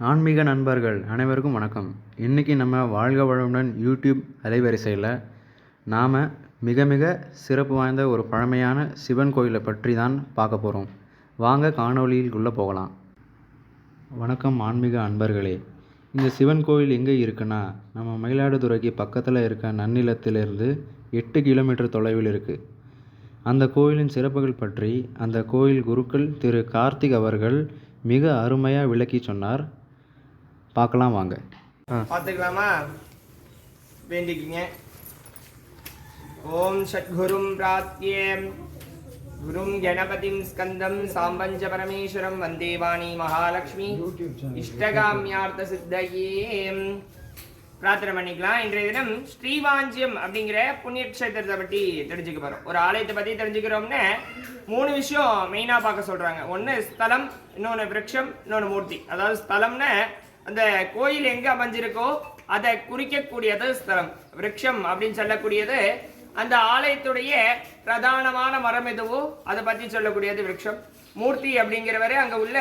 ஆன்மீக நண்பர்கள் அனைவருக்கும் வணக்கம். இன்றைக்கி நம்ம வாழ்க வளமுடன் யூடியூப் அலைவரிசையில் நாம் மிக மிக சிறப்பு வாய்ந்த ஒரு பழமையான சிவன் கோயிலை பற்றி தான் பார்க்க போகிறோம். வாங்க காணொளிக்குள்ளே போகலாம். வணக்கம் ஆன்மீக அன்பர்களே. இந்த சிவன் கோயில் எங்கே இருக்குன்னா, நம்ம மயிலாடுதுறைக்கு பக்கத்தில் இருக்க நன்னிலத்திலிருந்து 8 கிலோமீட்டர் தொலைவில் இருக்குது. அந்த கோயிலின் சிறப்புகள் பற்றி அந்த கோயில் குருக்கள் திரு கார்த்திக் அவர்கள் மிக அருமையாக விளக்கி சொன்னார். பார்க்கலாம் வாங்க. பார்த்துக்கலாமா? வேண்டிக்கிங்க. ஓம் சத்குரும் பிராத்யே குரும் கணபதிம் ஸ்கந்தம் சாம்பஞ்ச பரமேஸ்வரம் வந்தே வாணி மகாலட்சுமி இஷ்டகாமியார்த்த சித்தையே பிரார்த்தனை பண்ணிக்கலாம். இன்றைய தினம் ஸ்ரீவாஞ்சியம் அப்படிங்கிற புண்ணிய கஷேத்திரத்தை பற்றி தெரிஞ்சுக்க போகிறோம். ஒரு ஆலயத்தை பற்றி தெரிஞ்சுக்கிறோம்னு 3 விஷயம் மெயினாக பார்க்க சொல்கிறாங்க. ஒன்று ஸ்தலம், இன்னொன்று விருட்சம், இன்னொன்று மூர்த்தி. அதாவது ஸ்தலம்னு அந்த கோயில் எங்கே அமைஞ்சிருக்கோ அதை குறிக்கக்கூடியது ஸ்தலம். விருட்சம் அப்படின்னு சொல்லக்கூடியது அந்த ஆலயத்துடைய பிரதானமான மரம் எதுவோ அதை பற்றி சொல்லக்கூடியது விருட்சம். மூர்த்தி அப்படிங்கிறவரை அங்கே உள்ள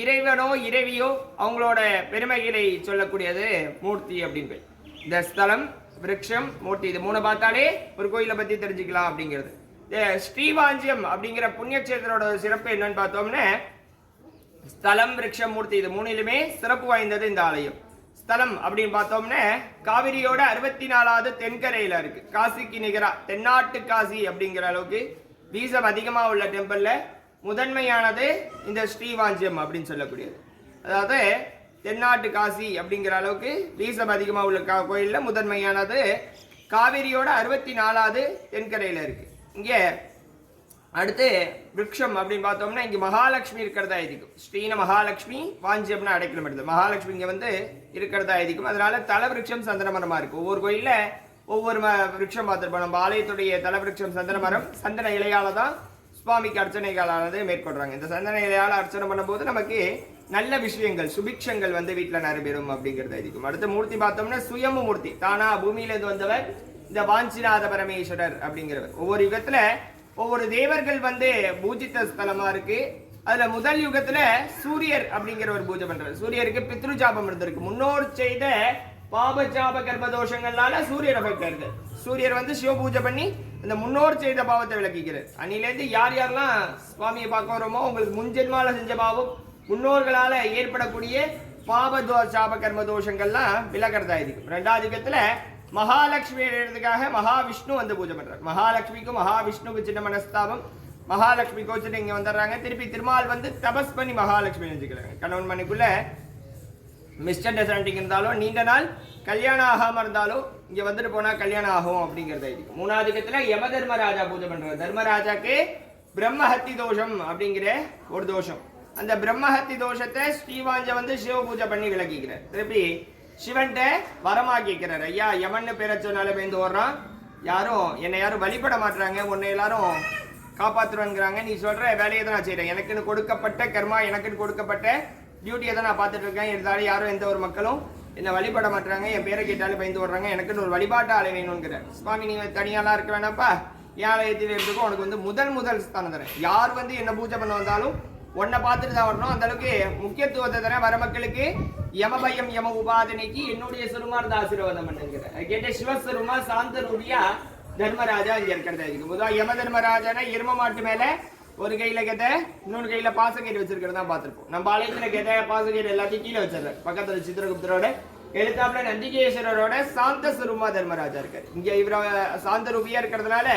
இறைவனோ இறைவியோ அவங்களோட பெருமைகளை சொல்லக்கூடியது மூர்த்தி அப்படின்னு. இந்த ஸ்தலம், விருட்சம், மூர்த்தி இது 3 பார்த்தாலே ஒரு கோயிலை பற்றி தெரிஞ்சுக்கலாம் அப்படிங்கிறது. ஸ்ரீவாஞ்சியம் அப்படிங்கிற புண்ணியக்ஷேத்திரோட சிறப்பு என்னன்னு பார்த்தோம்னா, ஸ்தலம், விருட்சம், மூர்த்தி இது 3லுமே சிறப்பு வாய்ந்தது இந்த ஆலயம். ஸ்தலம் அப்படின்னு பார்த்தோம்னா காவிரியோட 64வது தென்கரையில இருக்கு. காசிக்கு நிகரா தென்னாட்டு காசி அப்படிங்கிற அளவுக்கு வீசம் அதிகமா உள்ள டெம்பிள்ல முதன்மையானது இந்த ஸ்ரீவாஞ்சியம் அப்படின்னு சொல்லக்கூடியது. அதாவது தென்னாட்டு காசி அப்படிங்கிற அளவுக்கு வீசம் அதிகமா உள்ள கோயில்ல முதன்மையானது காவிரியோட 64வது தென்கரையில இருக்கு. இங்க அடுத்து விருட்சம் அப்படின்னு பார்த்தோம்னா இங்கே மகாலட்சுமி இருக்கிறதா இருக்கும். ஸ்ரீன மகாலட்சுமி வாஞ்சியம்னு அடைக்கலம் எடுத்து மகாலட்சுமி இங்கே வந்து இருக்கிறதா இருக்கும். அதனால தல விருட்சம் சந்தன மரமாக இருக்கும். ஒவ்வொரு கோயிலில் ஒவ்வொரு விருட்சம் பார்த்துருப்போம். நம்ம ஆலயத்துடைய தல விருட்சம் சந்தன மரம். சந்தன இலையால தான் சுவாமிக்கு அர்ச்சனைகளானது மேற்கொள்றாங்க. இந்த சந்தன இலையால் அர்ச்சனை பண்ணும்போது நமக்கு நல்ல விஷயங்கள், சுபிக்ஷங்கள் வந்து வீட்டில் நடைபெறும் அப்படிங்கிறதா இருக்கும். அடுத்து மூர்த்தி பார்த்தோம்னா சுயம்பு மூர்த்தி, தானா பூமியிலேருந்து வந்தவர் இந்த வாஞ்சிநாத பரமேஸ்வரர் அப்படிங்கிறவர். ஒவ்வொரு யுகத்தில் ஒவ்வொரு தேவர்கள் வந்து பூஜித்த ஸ்தலமா இருக்கு. அதுல முதல் யுகத்துல சூரியர் அப்படிங்கிறவர் பூஜை பண்றாரு. சூரியருக்கு பித்ரு ஜாபம் இருந்திருக்கு. முன்னோர் செய்த பாப ஜாப கர்ப்பதோஷங்களால சூரியர் அபக்தர்கள். சூரியர் வந்து சிவ பூஜை பண்ணி இந்த முன்னோர் செய்த பாவத்தை விளக்கிக்கிறார். அன்னிலேருந்து யார் யாரெல்லாம் சுவாமியை பார்க்க வரோமோ உங்களுக்கு முன்ஜென்மால செஞ்ச பாவம், முன்னோர்களால ஏற்படக்கூடிய பாப ஜாப கர்ம தோஷங்கள்லாம் விலகிறதா இருக்கு. 2வது யுகத்துல மகாலட்சுமி எழுதுக்காக மகாவிஷ்ணு வந்து பூஜை பண்றாரு. மகாலட்சுமிக்கும் மகாவிஷ்ணுக்கு சின்ன மனஸ்தாபம். மகாலட்சுமி கோச்சிட்டு இங்க வந்துடுறாங்க. திருப்பி திருமால் வந்து தபஸ் பண்ணி மகாலட்சுமி நினைச்சுக்கிறாங்க. கணவன் மணிக்குள்ள மிஸ்டர் அண்டர்ஸ்டாண்டிங் இருந்தாலும் நீண்ட நாள் கல்யாணம் ஆகாம இருந்தாலும் இங்க வந்துட்டு போனா கல்யாணம் ஆகும் அப்படிங்கறத இருக்கு. 3வது யுகத்துல யம தர்மராஜா பூஜை பண்றாரு. தர்மராஜாக்கு பிரம்மஹத்தி தோஷம் அப்படிங்கிற ஒரு தோஷம். அந்த பிரம்மஹத்தி தோஷத்தை ஸ்ரீவாஞ்ச வந்து சிவ பூஜை பண்ணி விளக்கிக்கிறார். திருப்பி சிவன்கிட்ட வரமா கேட்கிறார். ஐயா, யமன்னு பேரை சொன்னாலே பயந்து ஓடுறான், என்னை யாரும் வழிபட மாட்டுறாங்க, உன்னை எல்லாரும் காப்பாற்றுவாங்கிறாங்க, நீ சொல்ற வேலையை தான் நான் செய்யறேன், எனக்குன்னு கொடுக்கப்பட்ட கர்மா, எனக்குன்னு கொடுக்கப்பட்ட டியூட்டியை தான் நான் பார்த்துட்டு இருக்கேன், இருந்தாலும் யாரும் எந்த ஒரு மக்களும் என்னை வழிபட மாட்டுறாங்க, என் பேரை கேட்டாலும் பயந்து ஓடுறாங்க, எனக்குன்னு ஒரு வழிபாட்டு ஆலை வேணும்ங்கிறார். சுவாமி, நீங்க தனியாலாம் இருக்க வேணாப்பா, என் ஆலயத்தில் இருந்துக்கும் உனக்கு வந்து முதல் ஸ்தானம் தரேன். யார் வந்து என்ன பூஜை பண்ண வந்தாலும் உன்னை பார்த்துட்டு தான் வரணும். அந்த அளவுக்கு முக்கியத்துவத்தை தர வர மக்களுக்கு யமபயம் யம உபாதனைக்கு என்னுடைய சுருமார்ந்த ஆசீர்வாதம் பண்ணுங்கிற கேட்ட சிவஸ்வருமா சாந்த ரூபியா தர்மராஜா இங்க இருக்கிறதா இருக்கு. பொதுவாக யம தர்மராஜானா எரும மாட்டு மேல ஒரு கையில கெட்ட இன்னொரு கையில பாசக்கீடு வச்சிருக்கிறதா பார்த்திருப்போம். நம்ம ஆலயத்துல கெட்ட பாசக்கீடு எல்லாத்தையும் கீழே வச்சிருக்காரு. பக்கத்துல சித்திரகுப்தரோட எழுத்தாப்புல நந்திகேஸ்வரரோட சாந்த சுருமா தர்மராஜா இருக்காரு. இங்க இவர சாந்த ரூபியா இருக்கிறதுனால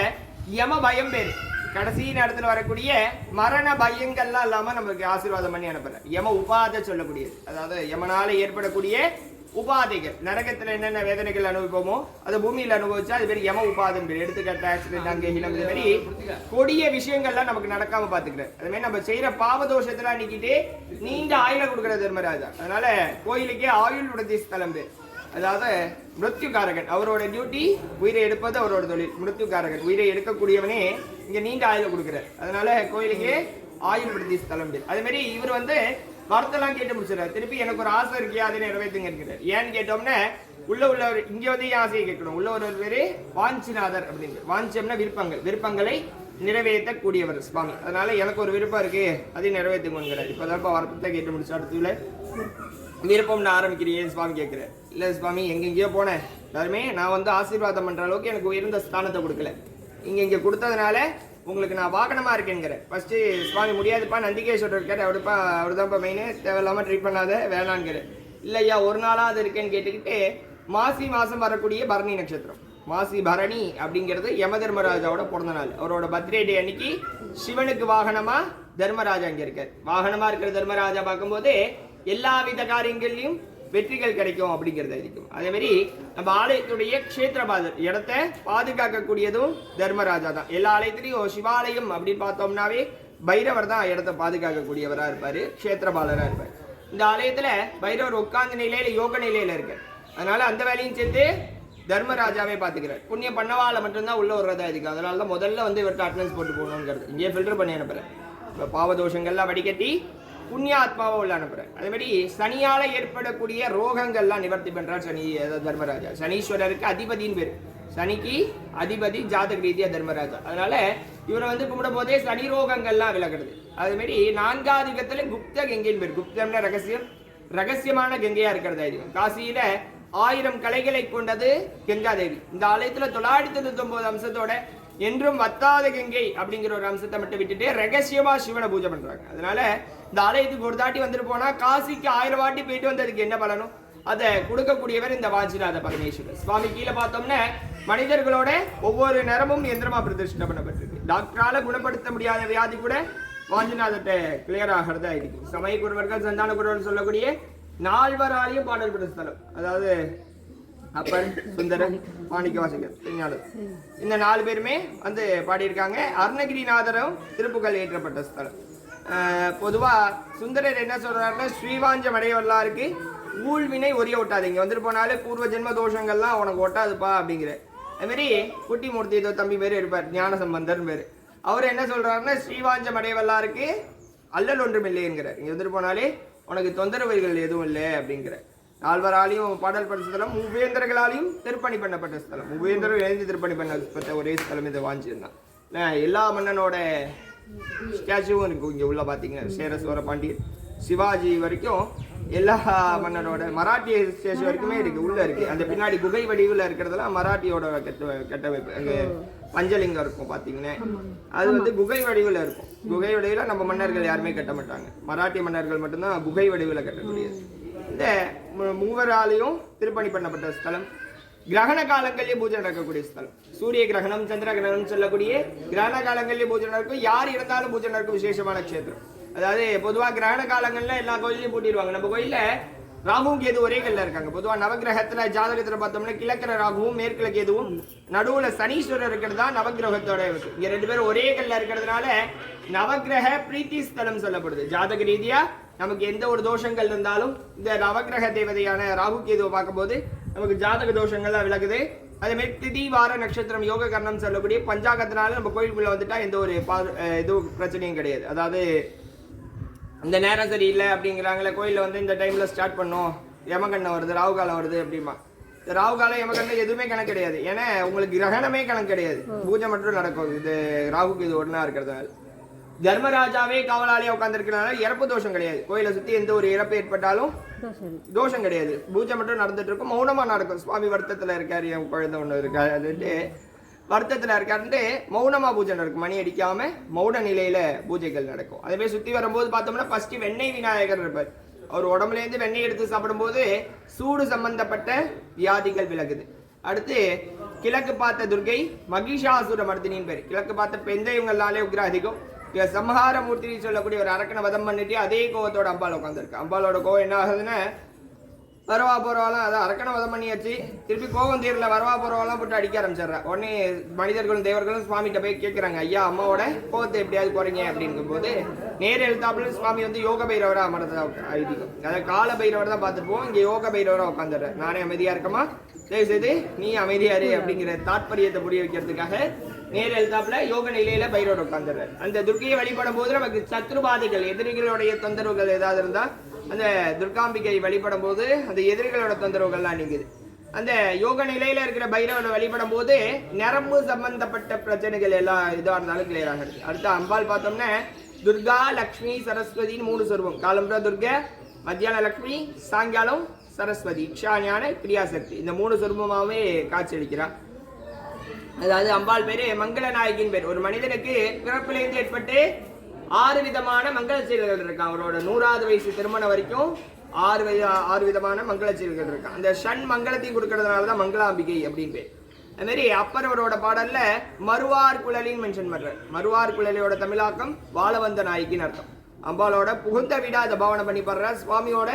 யம பயம் பேரு. கடைசி நேரத்தில் வரக்கூடிய மரண பயங்கள்லாம் இல்லாம நமக்கு ஆசீர்வாதம் பண்ணி அனுப்புற யம உபாதை சொல்லக்கூடியது. அதாவது யமனால ஏற்படக்கூடிய உபாதைகள், நரகத்துல என்னென்ன வேதனைகள் அனுபவிப்போமோ அது பூமியில அனுபவிச்சா அது பேர் யம உபாதம் பேர். எடுத்துக்காட்டு ஆக்சிடென்ட், அங்கஹீனம், இது மாதிரி கொடிய விஷயங்கள்லாம் நமக்கு நடக்காம பாத்துக்கிறேன். அது மாதிரி நம்ம செய்யற பாவதோஷத்துல நீக்கிட்டு நீண்ட ஆயுள கொடுக்குற தர்மராஜா. அதனால கோயிலுக்கே ஆயுள் உடத்தி ஸ்தலம் பேர். அதாவது மிருத்யுகாரகன், அவரோட டியூட்டி உயிரை எடுப்பது அவரோட தொழில். மிருத்யுகாரகன் உயிரை எடுக்கக்கூடியவனே இங்க நீண்ட ஆயுள கொடுக்குறார். அதனால கோயிலுக்கே ஆயுள் உடத்தி ஸ்தலம் பேர். அதே மாதிரி இவர் வந்து வார்த்தைலாம் கேட்டு முடிச்சிடறாரு. திருப்பி எனக்கு ஒரு ஆசை இருக்கியா, அதை நிறைவேற்றுங்க இருக்கிறார். ஏன்னு கேட்டோம்னா உள்ளவர் இங்க வந்து ஆசையை கேட்கணும். உள்ள ஒரு பேரு வாஞ்சிநாதர் அப்படின்னு. வாஞ்சியம்னா விருப்பங்கள், விருப்பங்களை நிறைவேற்றக்கூடியவர் சுவாமி. அதனால எனக்கு ஒரு விருப்பம் இருக்கு, அதை நிறைவேற்றுங்கிறார். இப்போதான் வார்த்தை கேட்டு முடிச்சு அடுத்துல விருப்பம்னு ஆரம்பிக்கிறேன் சுவாமி கேட்குறேன். இல்லை சுவாமி எங்கெங்கேயோ போனேன், எல்லாருமே நான் வந்து ஆசீர்வாதம் பண்ணுற அளவுக்கு எனக்கு உயர்ந்த ஸ்தானத்தை கொடுக்கல, இங்கே கொடுத்ததுனால உங்களுக்கு நான் வாகனமாக இருக்கேங்கிறேன். ஃபஸ்ட்டு சுவாமி முடியாதுப்பா, நந்திகேஸ்வரர் இருக்கார், அவர் தான்ப்பா மெயின், தேவையில்லாமல் ட்ரீட் பண்ணாத வேணான்கிறேன். இல்லையா ஒரு நாளாவது இருக்கேன்னு கேட்டுக்கிட்டு மாசி மாதம் வரக்கூடிய பரணி நட்சத்திரம், மாசி பரணி அப்படிங்கிறது யம தர்மராஜாவோட பிறந்த நாள். அவரோட பர்த்டே டே அன்னைக்கு சிவனுக்கு வாகனமாக தர்மராஜா இங்கே இருக்கார். வாகனமாக இருக்கிற தர்மராஜா பார்க்கும்போது எல்லா வித காரியங்கள்லையும் வெற்றிகள் கிடைக்கும் அப்படிங்கிறத இருக்கும். அதே மாதிரி நம்ம ஆலயத்துடைய க்ஷேத்திரபாதர், இடத்தை பாதுகாக்கக்கூடியதும் தர்மராஜா தான். எல்லா ஆலயத்திலையும் சிவாலயம் அப்படின்னு பார்த்தோம்னாவே பைரவர் தான் இடத்தை பாதுகாக்கக்கூடியவராக இருப்பார், க்ஷேத்திரபாலராக இருப்பார். இந்த ஆலயத்தில் பைரவர் உட்கார்ந்த நிலையில யோக நிலையில இருக்கார். அதனால அந்த வேலையும் சேர்த்து தர்மராஜாவே பார்த்துக்கிறார். புண்ணியம் பண்ணவால மட்டும்தான் உள்ள வர்றதா இருக்கு. அதனால தான் முதல்ல வந்து இவர்கிட்ட அட்டனன்ஸ் போட்டு போகணுங்கிறது. இங்கே ஃபில்டர் பண்ணி அனுப்புறேன். இப்போ பாவதோஷங்கள்லாம் வடிகட்டி புண்ணிய ஆத்மாவை உள்ள அனுப்புறேன். அதே மாதிரி சனியால ஏற்படக்கூடிய ரோகங்கள்லாம் நிவர்த்தி பண்றார் சனி தர்மராஜா. சனீஸ்வரருக்கு அதிபதியின் பேர், சனிக்கு அதிபதி ஜாதக ரீதியா தர்மராஜா. அதனால இவரை வந்து கும்பிடும் போதே சனி ரோகங்கள்லாம் விலகிறது. அதே மாதிரி 4வது யுகத்துல குப்த கங்கையின் பேர். குப்தம்னா ரகசியம், ரகசியமான கங்கையா இருக்கிறதா இருக்கும். காசியில 1000 கலைகளை கொண்டது கங்காதேவி. இந்த ஆலயத்துல 999 அம்சத்தோட என்றும் வத்தாத கங்கை அப்படிங்கிற ஒரு அம்சத்தை மட்டும் விட்டுட்டு ரகசியமா சிவனை பூஜை பண்றாங்க. அதனால இந்த ஆலயத்துக்கு ஒரு தாட்டி வந்துட்டு போனா காசிக்கு 1000 வாட்டி போயிட்டு வந்ததுக்கு என்ன பலனும் அதை கொடுக்கக்கூடியவர் இந்த வாஞ்சிநாத பரமேஸ்வரர் சுவாமி. கீழே பார்த்தோம்னா மனிதர்களோட ஒவ்வொரு நேரமும் எந்திரமா பிரதிஷ்டை பண்ணப்பட்டிருக்கு. டாக்டரால குணப்படுத்த முடியாத வியாதி கூட வாஞ்சிநாதத்தை கிளியர் ஆகிறதா இருக்கு. சமய குருவர்கள், சந்தான குருவர்கள் சொல்லக்கூடிய 4 வராலையும் பாடல் பெற்ற ஸ்தலம். அதாவது அப்பர், சுந்தரன், மாணிக்கவாசகர், திருஞானம், இந்த 4 பேருமே வந்து பாடியிருக்காங்க. அருணகிரிநாதரும் திருப்புகள் ஏற்றப்பட்ட ஸ்தலம். பொதுவாக சுந்தரர் என்ன சொல்றாருன்னா, ஸ்ரீவாஞ்சம் அடையவல்லாருக்கு ஊழ்வினை ஒரிய ஒட்டாது. இங்கே வந்துட்டு போனாலே பூர்வ ஜென்ம தோஷங்கள்லாம் உனக்கு ஒட்டாதுப்பா அப்படிங்கிற. அதுமாரி குட்டி மூர்த்தி ஏதோ தம்பி பேர் இருப்பார், ஞான சம்பந்தர் பேர். அவர் என்ன சொல்றாருன்னா, ஸ்ரீவாஞ்சம் அடையவல்லாருக்கு அல்லல் ஒன்றும் இல்லைங்கிறார். இங்கே வந்துட்டு போனாலே உனக்கு தொந்தரவுகள் எதுவும் இல்லை அப்படிங்கிற. 4 வராலையும் பாடல் பட்ட ஸ்தலம், மூவேந்தர்களாலையும் திருப்பணி பண்ணப்பட்ட ஸ்தலம். மூவேந்தர்கள் எழுந்து திருப்பணி பண்ணப்பட்ட ஒரே ஸ்தலம் இதை வாஞ்சிருந்தான். எல்லா மன்னனோட ஸ்டாச்சுவும் இருக்கும் இங்கே உள்ள. பார்த்தீங்கன்னா சேர சோர பாண்டியர், சிவாஜி வரைக்கும் எல்லா மன்னனோட மராட்டிய ஸ்டேஷன் வரைக்குமே இருக்கு, உள்ள இருக்கு. அந்த பின்னாடி குகை வடிவில் இருக்கிறதுலாம் மராட்டியோட கட்டமைப்பு. அங்கே பஞ்சலிங்கம் இருக்கும் பார்த்தீங்கன்னா, அது வந்து குகை வடிவில் இருக்கும். குகை வடிவில் நம்ம மன்னர்கள் யாருமே கட்ட மாட்டாங்க, மராட்டிய மன்னர்கள் மட்டும்தான் குகை வடிவில் கட்டக்கூடியது. இந்த மூவராலையும் திருப்பணி பண்ணப்பட்ட ஸ்தலம். கிரகண காலங்களிலே பூஜை நடக்கக்கூடிய ஸ்தலம். சூரிய கிரகணம், சந்திர கிரகணம் சொல்லக்கூடிய கிரகண காலங்களிலே பூஜை நடக்கும். யார் இருந்தாலும் பூஜை நடக்கும் விசேஷமான க்ஷேத்திரம். அதாவது பொதுவாக கிரகண காலங்கள்ல எல்லா கோயிலையும் பூட்டிடுவாங்க. நம்ம கோயில ராகுவும் கேது ஒரே கல்ல இருக்காங்க. பொதுவாக நவகிரகத்துல ஜாதகத்துல பார்த்தோம்னா கிழக்கிற ராகுவும் மேற்குல கேதுவும் நடுவுல சனீஸ்வரர் இருக்கிறது தான் நவகிரகத்தோட இருக்கு. இங்க 2 பேரும் ஒரே கல்ல இருக்கிறதுனால நவகிரக பிரீத்தி ஸ்தலம் சொல்லப்படுது. ஜாதக ரீதியா நமக்கு எந்த ஒரு தோஷங்கள் இருந்தாலும் இந்த நவகிரக தேவதையான ராகு கேதுவை பார்க்கும்போது நமக்கு ஜாதக தோஷங்கள்லாம் விலகுது. அதே மாதிரி திதி வார நட்சத்திரம் யோக கர்ணம் சொல்லக்கூடிய பஞ்சாங்கத்தினால நம்ம கோயிலுக்குள்ள வந்துட்டா எந்த ஒரு எதுவும் பிரச்சனையும் கிடையாது. அதாவது இந்த நேரம் சரியில்லை அப்படிங்கிறாங்களே, கோயிலில் வந்து இந்த டைமில் ஸ்டார்ட் பண்ணோம், யமகண்டம் வருது, ராகு காலம் வருது அப்படிமா. இந்த ராகு காலம் யமகண்டம் எதுவுமே கணக்கு கிடையாது. ஏன்னா உங்களுக்கு கிரகணமே கணக்கு கிடையாது, பூஜை மட்டும் நடக்கும். இது ராகுக்கு இது ஒன்றா இருக்கிறதுனால தர்மராஜாவே காவலாளியாக உட்காந்துருக்கிறதுனால இறப்பு தோஷம் கிடையாது. கோயிலை சுற்றி எந்த ஒரு இறப்பு ஏற்பட்டாலும் தோஷம் கிடையாது. பூஜை மட்டும் நடந்துட்டு இருக்கும், மௌனமாக நடக்கும். சுவாமி வருத்தத்தில் இருக்காரு, என் குழந்தை ஒன்று இருக்காரு, அதுட்டு வருத்தத்தில் இருக்காருன்ட்டு மௌனமாக பூஜை நடக்கும். மணி அடிக்காம மௌன நிலையில பூஜைகள் நடக்கும். அதே மாதிரி சுற்றி வரும்போது பார்த்தோம்னா ஃபர்ஸ்ட் வெண்ணெய் விநாயகர் இருப்பார். அவர் உடம்புலேருந்து வெண்ணெய் எடுத்து சாப்பிடும்போது சூடு சம்பந்தப்பட்ட வியாதிகள் விலகுது. அடுத்து கிழக்கு பார்த்த துர்கை மகிஷாசுர மர்தினின் பேர். கிழக்கு பார்த்த பெந்தையவங்களாலே உக்ர அதிகம். சம்ஹார மூர்த்தி சொல்லக்கூடிய ஒரு அரக்கனை வதம் பண்ணிட்டு அதே கோவத்தோட அம்பாள் உட்காந்துருக்கு. அம்பாலோட கோவம் என்ன ஆகுதுன்னா, வரவா போறவாலாம் அதான் அரக்கனை வதம் பண்ணியாச்சு, திருப்பி கோவம் தீரல, வரவா போறவாலாம் போட்டு அடிக்க ஆரம்பிச்சிடுறா. உடனே மனிதர்களும் தேவர்களும் சுவாமிகிட்ட போய் கேட்குறாங்க, ஐயா அம்மாவோட கோவத்தை எப்படியாவது குறைங்க அப்படிங்கும் போது நேர் எழுத்தாப்புல சுவாமி வந்து யோக பைரவராக அமர்ந்ததா ஐதீகம். அதாவது கால பைரவர் தான் பார்த்துப்போம், இங்கே யோக பைரவராக உட்காந்துடுறேன். நானே அமைதியா இருக்கமா, தயவு செய்து நீ அமைதியாரு அப்படிங்கிற தாற்பயத்தை புரிய வைக்கிறதுக்காக நேர் எழுத்தாப்புல யோக நிலையில பைரவர் உட்காந்துடுறாரு. அந்த துர்க்கையை வழிபடும் போது நமக்கு சத்ருபாதைகள், எதிரிகளுடைய தொந்தரவுகள் ஏதாவது இருந்தா அந்த துர்காம்பிகை வழிபடும் போது அந்த எதிரிகளோட தொந்தரவுகள்லாம் நீங்குது. அந்த யோக நிலையில இருக்கிற பைரவனை வழிபடும் போது நரம்பு சம்பந்தப்பட்ட பிரச்சனைகள் எல்லாம் இதுவாக இருந்தாலும் கிளியர் ஆகிறது. அடுத்த அம்பாள் பார்த்தோம்னா துர்கா, லக்ஷ்மி, சரஸ்வதினு 3 சொருவம். காலம்புரா துர்கா, மத்தியானம் லக்ஷ்மி, சாயங்காலம் சரஸ்வதி, ஞான கிரியாசக்தி, இந்த 3 சொரூபமாகவே காட்சியளிக்கிறார். அதாவது அம்பாள் பேரு மங்கள நாயகின் பேர். ஒரு மனிதனுக்கு பிறப்பிலிருந்து ஏற்பட்டு 6 விதமான மங்கள செயல்கள் இருக்கான். அவரோட 100வது வயசு திருமணம் வரைக்கும் 6 விதமான மங்கள செயல்கள் இருக்கான். அந்த ஷண் மங்களத்தையும் கொடுக்கறதுனால தான் மங்களாம்பிகை அப்படின்னு பேர். அது மாதிரி அப்பர் அவரோட பாடல்ல மறுவார் குழலின்னு மென்ஷன் பண்றார். மறுவார் குழலியோட தமிழாக்கம் வாழ வந்த நாய்க்குன்னு அர்த்தம். அம்பாளோட புகுந்த வீடா இதை பாவனை பண்ணி பாடுறார். சுவாமியோட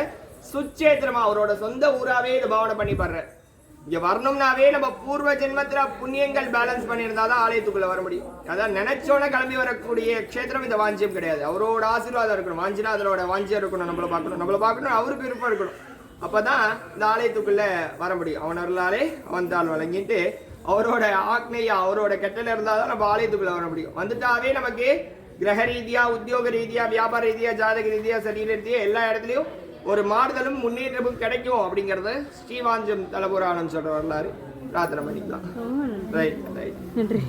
சுச்சேத்திரமா அவரோட சொந்த ஊராவே இதை பாவனை பண்ணி பாடுறார். இங்க வரணும்னாவே நம்ம பூர்வ ஜென்மத்துல புண்ணியங்கள் பேலன்ஸ் பண்ணியிருந்தாதான் ஆலயத்துக்குள்ள வர முடியும். அதான் நினைச்சோட கிளம்பி வரக்கூடிய க்ஷேத்திரம் இந்த வாஞ்சியம் கிடையாது. அவரோட ஆசீர்வாதம் இருக்கணும். வாஞ்சிநாதரோட வாஞ்சியம் இருக்கணும். நம்மளை பார்க்கணும், அவருக்கு விருப்பம் இருக்கணும். அப்பதான் இந்த ஆலயத்துக்குள்ள வர முடியும். அவன் அருளாலே அவன் தாள் வழங்கிட்டு அவரோட ஆக்னையா அவரோட கெட்டல இருந்தாதான் நம்ம ஆலயத்துக்குள்ள வர முடியும். வந்துட்டாவே நமக்கு கிரக ரீதியா, உத்தியோக ரீதியா, வியாபார ரீதியா, ஜாதக ரீதியா, சரீர ரீதியா எல்லா இடத்துலயும் ஒரு மாறுதலும் முன்னேற்றமும் கிடைக்கும் அப்படிங்கறத ஸ்ரீவாஞ்சம் தலபுராணம் சொல்ற வரலாறு பிரார்த்தனை பண்ணிக்கலாம். ரைட். நன்றி.